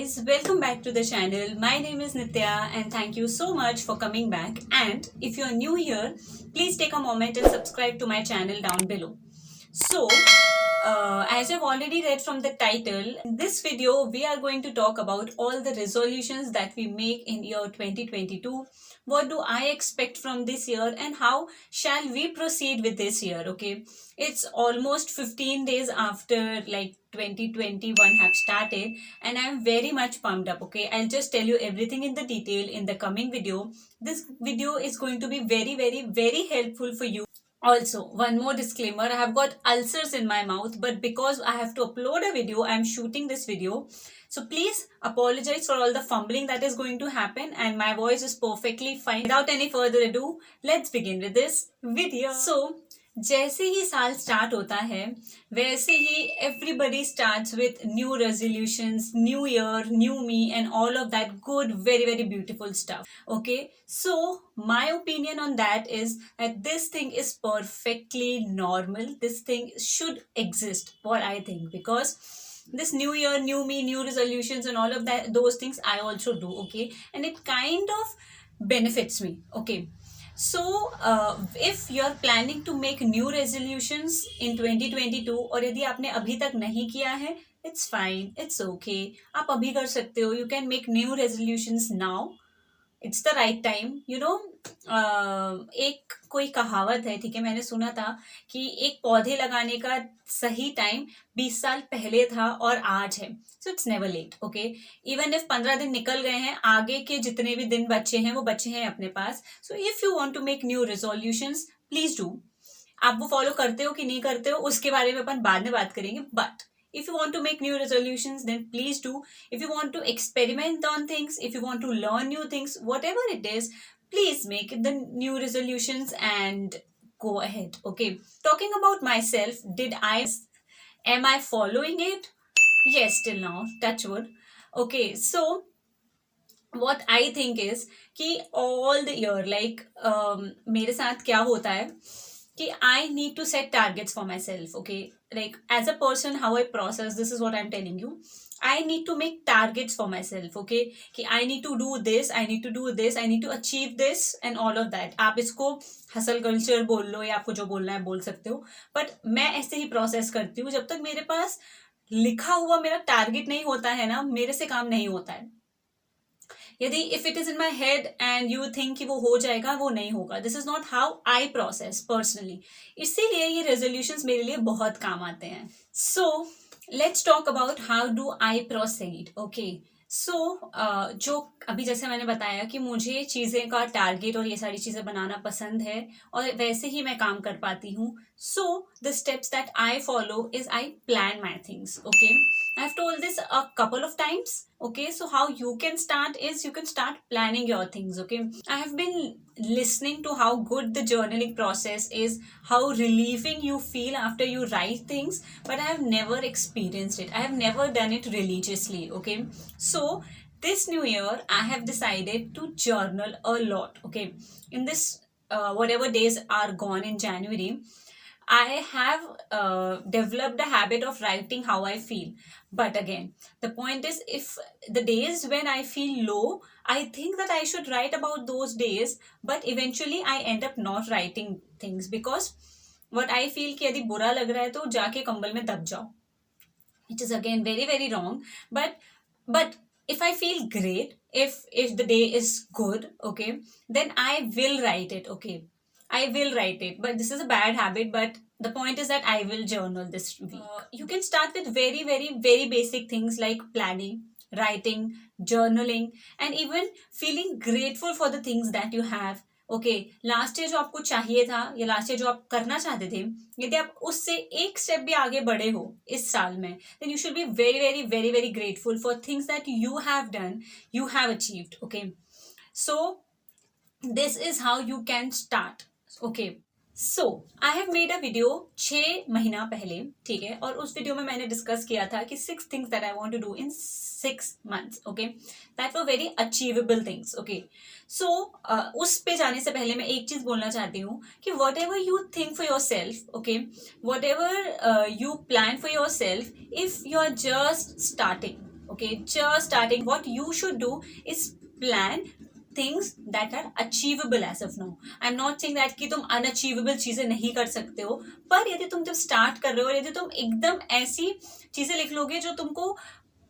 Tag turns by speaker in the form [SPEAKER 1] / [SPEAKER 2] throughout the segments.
[SPEAKER 1] guys, welcome back to the channel. My name is Nitya and thank you so much for coming back. And if you're new here, please take a moment and subscribe to my channel down below. So, as I've already read from the title, in this video we are going to talk about all the resolutions that we make in year 2022. What do I expect from this year and how shall we proceed with this year? Okay, it's almost 15 days after like 2021 have started and I'm very much pumped up. Okay, I'll just tell you everything in the detail in the coming video. This video is going to be very helpful for you. Also, one more disclaimer, I have got ulcers in my mouth, but because I have to upload a video, I am shooting this video. So please apologize for all the fumbling that is going to happen and my voice is perfectly fine. Without any further ado, let's begin with this video. So, जैसे ही साल start होता है वैसे ही everybody starts with new resolutions, new year, new me and all of that good very beautiful stuff. Okay, so my opinion on that is that this thing is perfectly normal. This thing should exist, what I think, because this new year, new me, new resolutions and all of that, those things I also do. Okay, and it kind of benefits me. Okay, so if you are planning to make new resolutions in 2022 और यदि आपने अभी तक नहीं किया है, it's fine, it's okay, आप अभी कर सकते हो. You can make new resolutions now. It's the right time. एक कोई कहावत है, ठीक है, मैंने सुना था कि एक पौधे लगाने का सही टाइम 20 साल पहले था और आज है. So it's never late. Okay, even if 15 दिन निकल गए हैं, आगे के जितने भी दिन बचे हैं वो बचे हैं अपने पास. So if you want to make new resolutions, please do. आप वो फॉलो करते हो कि नहीं करते हो उसके बारे में अपन बाद में बात करेंगे, but if you want to make new resolutions, then please do. If you want to experiment on things, if you want to learn new things, whatever it is, please make the new resolutions and go ahead. Okay, talking about myself, am I following it? Yes, till now, touch wood. Okay, so what I think is कि all the year, like मेरे साथ क्या होता है कि I need to set targets for myself. Okay, like as a person, how I process this is what I'm telling you. I need to make targets for myself. Okay, कि I need to do this, I need to do this, I need to achieve this and all of that. आप इसको hustle culture बोल लो या आपको जो बोलना है बोल सकते हो, बट मैं ऐसे ही प्रोसेस करती हूँ. जब तक मेरे पास लिखा हुआ मेरा टारगेट नहीं होता है ना, मेरे से काम नहीं होता है. यदि if it is in my head and you think कि वो हो जाएगा, वो नहीं होगा. This is not how I process personally. इसीलिए ये रेजोल्यूशंस मेरे लिए बहुत काम आते हैं. So let's talk about how do I proceed. Okay, so जो अभी जैसे मैंने बताया कि मुझे चीज़ें का टारगेट और ये सारी चीज़ें बनाना पसंद है और वैसे ही मैं काम कर पाती हूँ. So the steps that I follow is I plan my things. Okay, I've told this a couple of times. Okay, so how you can start is you can start planning your things. Okay, I have been listening to how good the journaling process is, how relieving you feel after you write things, but I have never experienced it. I have never done it religiously. Okay, so this new year I have decided to journal a lot. Okay, in this whatever days are gone in January, I have developed a habit of writing how I feel. But again, the point is, if the days when I feel low, I think that I should write about those days, but eventually I end up not writing things because what I feel कि यदि बुरा लग रहा है तो जाके कंबल में दब जाओ, which is again very wrong. But if I feel great, if the day is good, okay, then I will write it. Okay, I will write it, but this is a bad habit. But the point is that I will journal this week. You can start with very basic things like planning, writing, journaling, and even feeling grateful for the things that you have. Okay, last year जो आपको चाहिए था या last year जो आप करना चाहते थे, यदि आप उससे एक स्टेप भी आगे बढ़े हो इस साल में, then you should be very grateful for things that you have done, you have achieved. Okay, so this is how you can start. Okay, so I have made a video 6 महीना पहले, ठीक है, और उस वीडियो में मैंने discuss किया था कि 6 things that I want to do in 6 months. Okay, that were very achievable things. Okay, so उस पे जाने से पहले मैं एक चीज बोलना चाहती हूँ कि whatever you think for yourself, okay, whatever you plan for yourself, if you are just starting, Okay, just starting. What you should do is plan things that are achievable as of now. I'm not saying that कि तुम unachievable चीजें नहीं कर सकते हो, पर यदि तुम जब स्टार्ट कर रहे हो, यदि तुम एकदम ऐसी चीजें लिख लोगे जो तुमको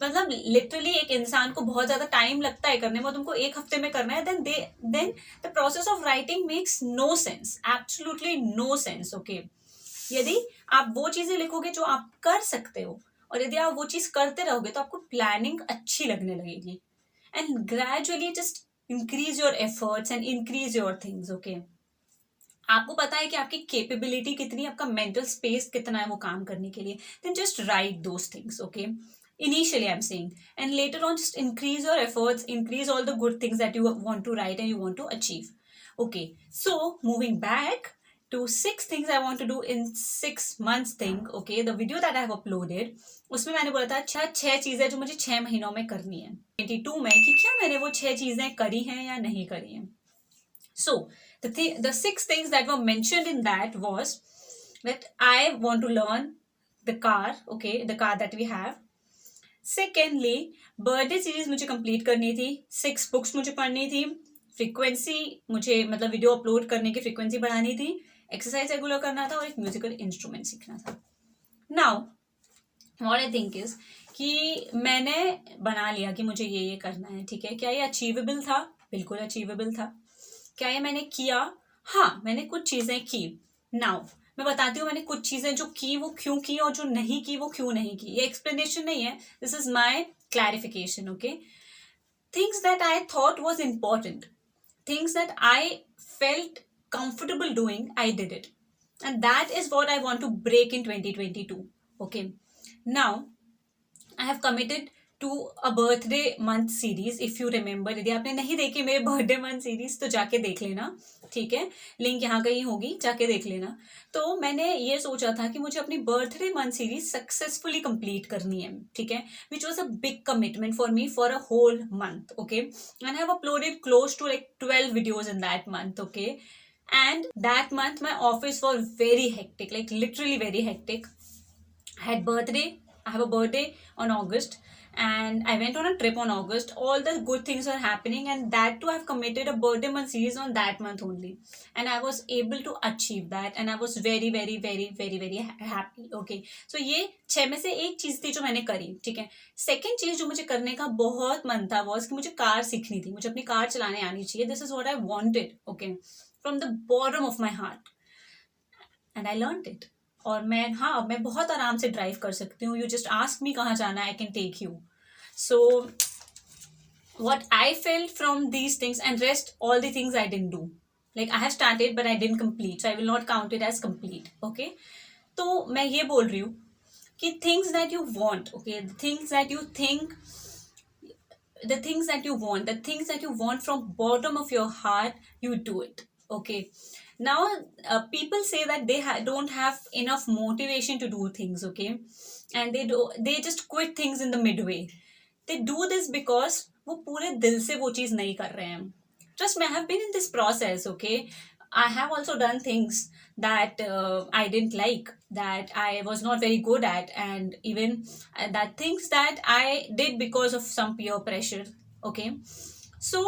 [SPEAKER 1] मतलब लिटरली एक इंसान को बहुत ज्यादा टाइम लगता है करने में, तुमको एक हफ्ते में करना है, then the process of writing makes no sense, absolutely no sense. Okay, यदि आप वो चीजें लिखोगे जो आप कर सकते हो, और यदि आप वो चीज करते रहोगे, तो आपको प्लानिंग अच्छी लगने लगेगी. And gradually just increase your efforts and increase your things. Okay, आपको पता है कि आपकी कैपेबिलिटी कितनी, आपका मेंटल स्पेस कितना है वो काम करने के लिए, then just write those things. Okay, initially I'm saying, and later on just increase your efforts, increase all the good things that you want to write and you want to achieve. Okay, so moving back to 6 things I want to do in 6 months thing. Okay, the video that I have uploaded, उसमें मैंने बोला था 6 चीजें जो मुझे 6 महीनों में करनी है 22 में, कि क्या मैंने वो 6 चीजें करी हैं या नहीं करी हैं. So the 6 things that were mentioned in that was that I want to learn the car. Okay, the car that we have. Secondly, birthday series मुझे कंप्लीट करनी थी, 6 बुक्स मुझे पढ़नी थी, फ्रीक्वेंसी मुझे मतलब वीडियो अपलोड करने की फ्रीक्वेंसी बढ़ानी थी, एक्सरसाइज रेगुलर करना था, और एक म्यूजिकल इंस्ट्रूमेंट सीखना था. Now what I think is कि मैंने बना लिया कि मुझे ये करना है. ठीक है, क्या ये अचीवेबल था? बिल्कुल अचीवेबल था. क्या ये मैंने किया? हाँ, मैंने कुछ चीजें की. नाउ मैं बताती हूँ मैंने कुछ चीजें जो की वो क्यों की, और जो नहीं की वो क्यों नहीं की. ये एक्सप्लेनेशन नहीं है, this is my clarification. Okay, things that I thought was important, things that I felt comfortable doing, I did it, and that is what I want to break in 2022. Okay, now I have committed to a birthday month series. If you remember, यदि आपने नहीं देखी मेरे birthday month series तो जाके देख लेना. ठीक है, लिंक यहाँ कहीं होगी, जाके देख लेना. तो मैंने ये सोचा था कि मुझे अपनी birthday month series successfully complete करनी है. ठीक है, which was a big commitment for me for a whole month. Okay, and I have uploaded close to like 12 videos in that month. Okay, and that month my office was very hectic, like literally very hectic. I have a birthday on August, and I went on a trip on August. All the good things were happening, and that too I've committed a birthday month series on that month only, and I was able to achieve that, and I was very very very very very happy. Okay, so ये 6 में से एक चीज थी जो मैंने करी. ठीक है, सेकेंड चीज जो मुझे करने का बहुत मन था was कि मुझे कार सीखनी थी, मुझे अपनी कार चलाने आनी चाहिए. This is what I wanted. Okay, from the bottom of my heart, and I learn it. और मैं बहुत आराम से ड्राइव कर सकती हूँ. यू जस्ट आस्क मी कहाँ जाना है, I can take you. So what I felt from these things, and rest all the things I didn't do, like I have started but I didn't complete, so I will not count it as complete. Okay, तो मैं ये बोल रही हूँ कि things that you want, okay, the things that you think, the things that you want, the things that you want from bottom of your heart, you do it. Okay, now people say that they don't have enough motivation to do things. Okay, and they just quit things in the midway. They do this because वो पूरे दिल से वो चीज नहीं कर रहे हैं. Trust me, I have been in this process. Okay, I have also done things that I didn't like, that I was not very good at, and even that things that I did because of some peer pressure. Okay, so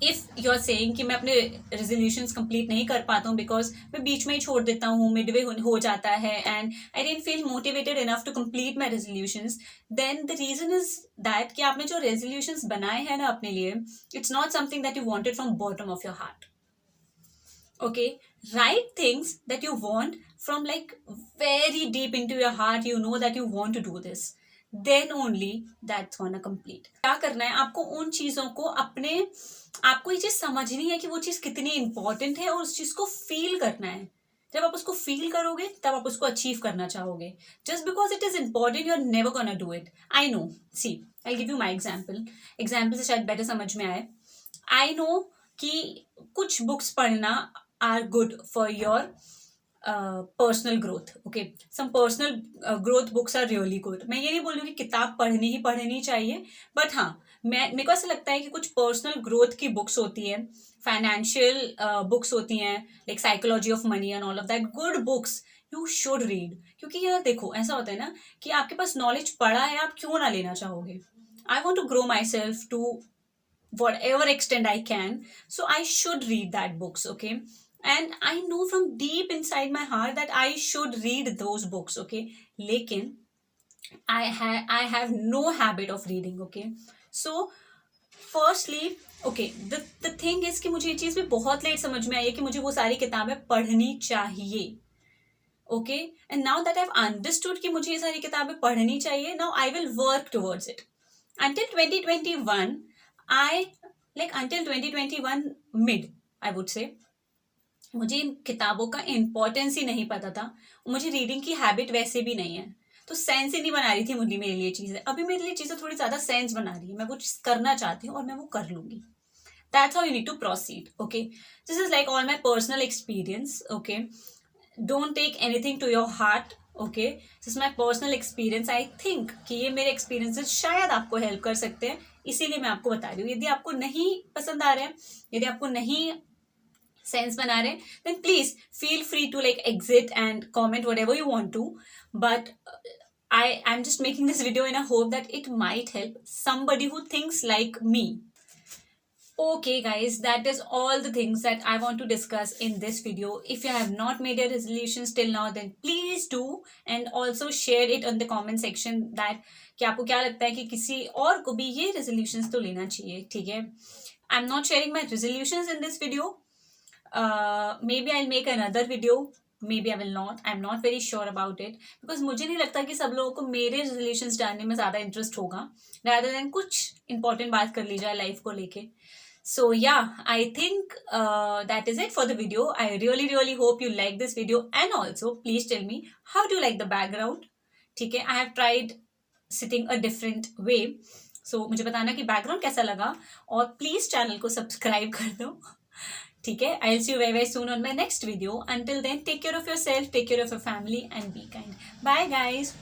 [SPEAKER 1] if you are saying कि मैं अपने resolutions complete नहीं कर पाता हूँ because मैं बीच में ही छोड़ देता हूँ, मिडवे हो जाता है, and I didn't feel motivated enough to complete my resolutions, then the reason is that कि आपने जो रेजोल्यूशंस बनाए हैं ना अपने लिए, it's not something that you wanted from bottom of your heart. Okay, write things that you want from like very deep into your heart. You know that you want to do this, then only that's gonna complete. क्या करना है आपको, उन चीजों को आपको ये चीज समझनी है कि वो चीज कितनी इंपॉर्टेंट है, और उस चीज को फील करना है. जब आप उसको फील करोगे तब आप उसको अचीव करना चाहोगे. Just because it is important you are never gonna do it. I know, see I give you my example से शायद बेटर समझ में आए. आई नो कि कुछ बुक्स पढ़ना are good for your personal growth. Okay, some personal growth books are really good. मैं ये नहीं बोल रही हूँ कि किताब पढ़नी चाहिए, बट हाँ, मेरे को ऐसा लगता है कि कुछ पर्सनल ग्रोथ की बुक्स होती है, फाइनेंशियल बुक्स होती हैं, like psychology of money and all of that good books you should read, क्योंकि यार देखो ऐसा होता है ना कि आपके पास नॉलेज पड़ा है, आप क्यों ना लेना चाहोगे. I want to grow myself to whatever extent I can. So I should read that books, okay? And I know from deep inside my heart that I should read those books, okay? लेकिन I have no habit of reading, okay? So firstly, okay, the thing is कि मुझे ये चीज़ भी बहुत late समझ में आई है कि मुझे वो सारी किताबें पढ़नी चाहिए. Okay, and now that I've understood कि मुझे ये सारी किताबें पढ़नी चाहिए, now I will work towards it. Until 2021, until 2021 mid, I would say, मुझे इन किताबों का इम्पोर्टेंस ही नहीं पता था. मुझे रीडिंग की हैबिट वैसे भी नहीं है, तो सेंस ही नहीं बना रही थी मुझे मेरे लिए चीज़ें. अभी मेरे लिए चीज़ें थोड़ी ज़्यादा सेंस बना रही है. मैं कुछ करना चाहती हूँ और मैं वो कर लूँगी. That's how you need to proceed, okay? This is like all my personal experience, okay? Don't take anything to your heart, okay? This is my personal experience. I think कि ये मेरे experiences शायद आपको help कर सकते हैं, इसीलिए मैं आपको बता रही हूँ. यदि आपको नहीं पसंद आ रहे हैं, यदि आपको नहीं सेंस बना रहे हैं, then please feel free to like exit and comment whatever you want to. But I'm just making this video in a hope that it might help somebody who thinks like me. Okay guys, that is all the things that I want to discuss in this video. If you have not made your resolutions till now, then please do, and also share it on the comment section that कि आपको क्या लगता है कि किसी और को भी ये resolutions तो लेना चाहिए. ठीक है, I'm not sharing my resolutions in this video. Maybe I'll make another video, maybe I will not. I'm not very sure about it because मुझे नहीं लगता कि सब लोगों को मेरे resolutions जानने में ज़्यादा interest होगा, rather than कुछ important बात कर ली जाए लाइफ को लेके. So yeah, I think that is it for the video. I really hope you like this video, and also please tell me how do you like the background. ठीक है, I have tried sitting a different way. So मुझे बताना कि background कैसा लगा, और please channel को subscribe कर दो. ठीक है, I'll see you very soon on my next video. Until then, take care of yourself, take care of your family, and be kind. Bye guys.